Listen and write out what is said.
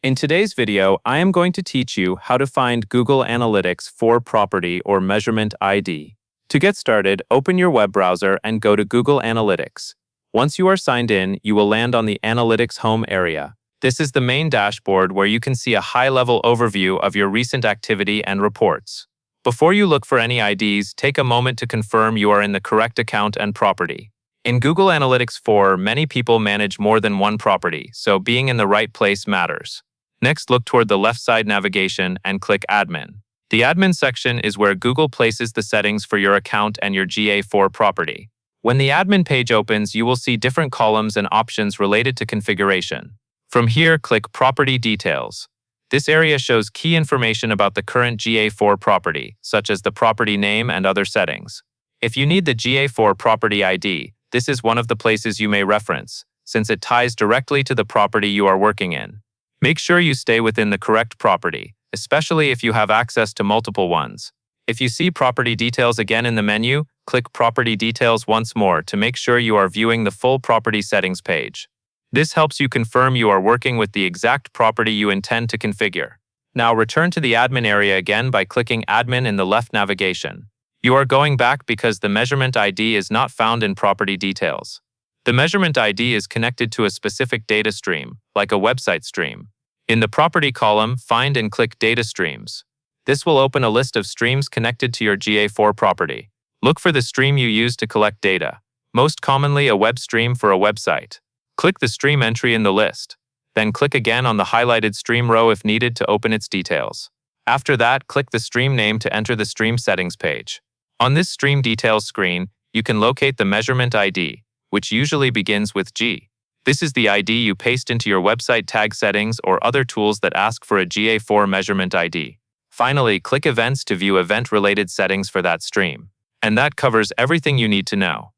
In today's video, I am going to teach you how to find Google Analytics for property or measurement ID. To get started, open your web browser and go to Google Analytics. Once you are signed in, you will land on the Analytics home area. This is the main dashboard where you can see a high-level overview of your recent activity and reports. Before you look for any IDs, take a moment to confirm you are in the correct account and property. In Google Analytics 4, many people manage more than one property, so being in the right place matters. Next, look toward the left side navigation and click Admin. The Admin section is where Google places the settings for your account and your GA4 property. When the Admin page opens, you will see different columns and options related to configuration. From here, click Property Details. This area shows key information about the current GA4 property, such as the property name and other settings. If you need the GA4 property ID, this is one of the places you may reference, since it ties directly to the property you are working in. Make sure you stay within the correct property, especially if you have access to multiple ones. If you see Property Details again in the menu, click Property Details once more to make sure you are viewing the full property settings page. This helps you confirm you are working with the exact property you intend to configure. Now return to the Admin area again by clicking Admin in the left navigation. You are going back because the measurement ID is not found in Property Details. The measurement ID is connected to a specific data stream, like a website stream. In the Property column, find and click Data Streams. This will open a list of streams connected to your GA4 property. Look for the stream you use to collect data, most commonly a web stream for a website. Click the stream entry in the list. Then click again on the highlighted stream row if needed to open its details. After that, click the stream name to enter the stream settings page. On this stream details screen, you can locate the measurement ID, which usually begins with G. This is the ID you paste into your website tag settings or other tools that ask for a GA4 measurement ID. Finally, click Events to view event-related settings for that stream. And that covers everything you need to know.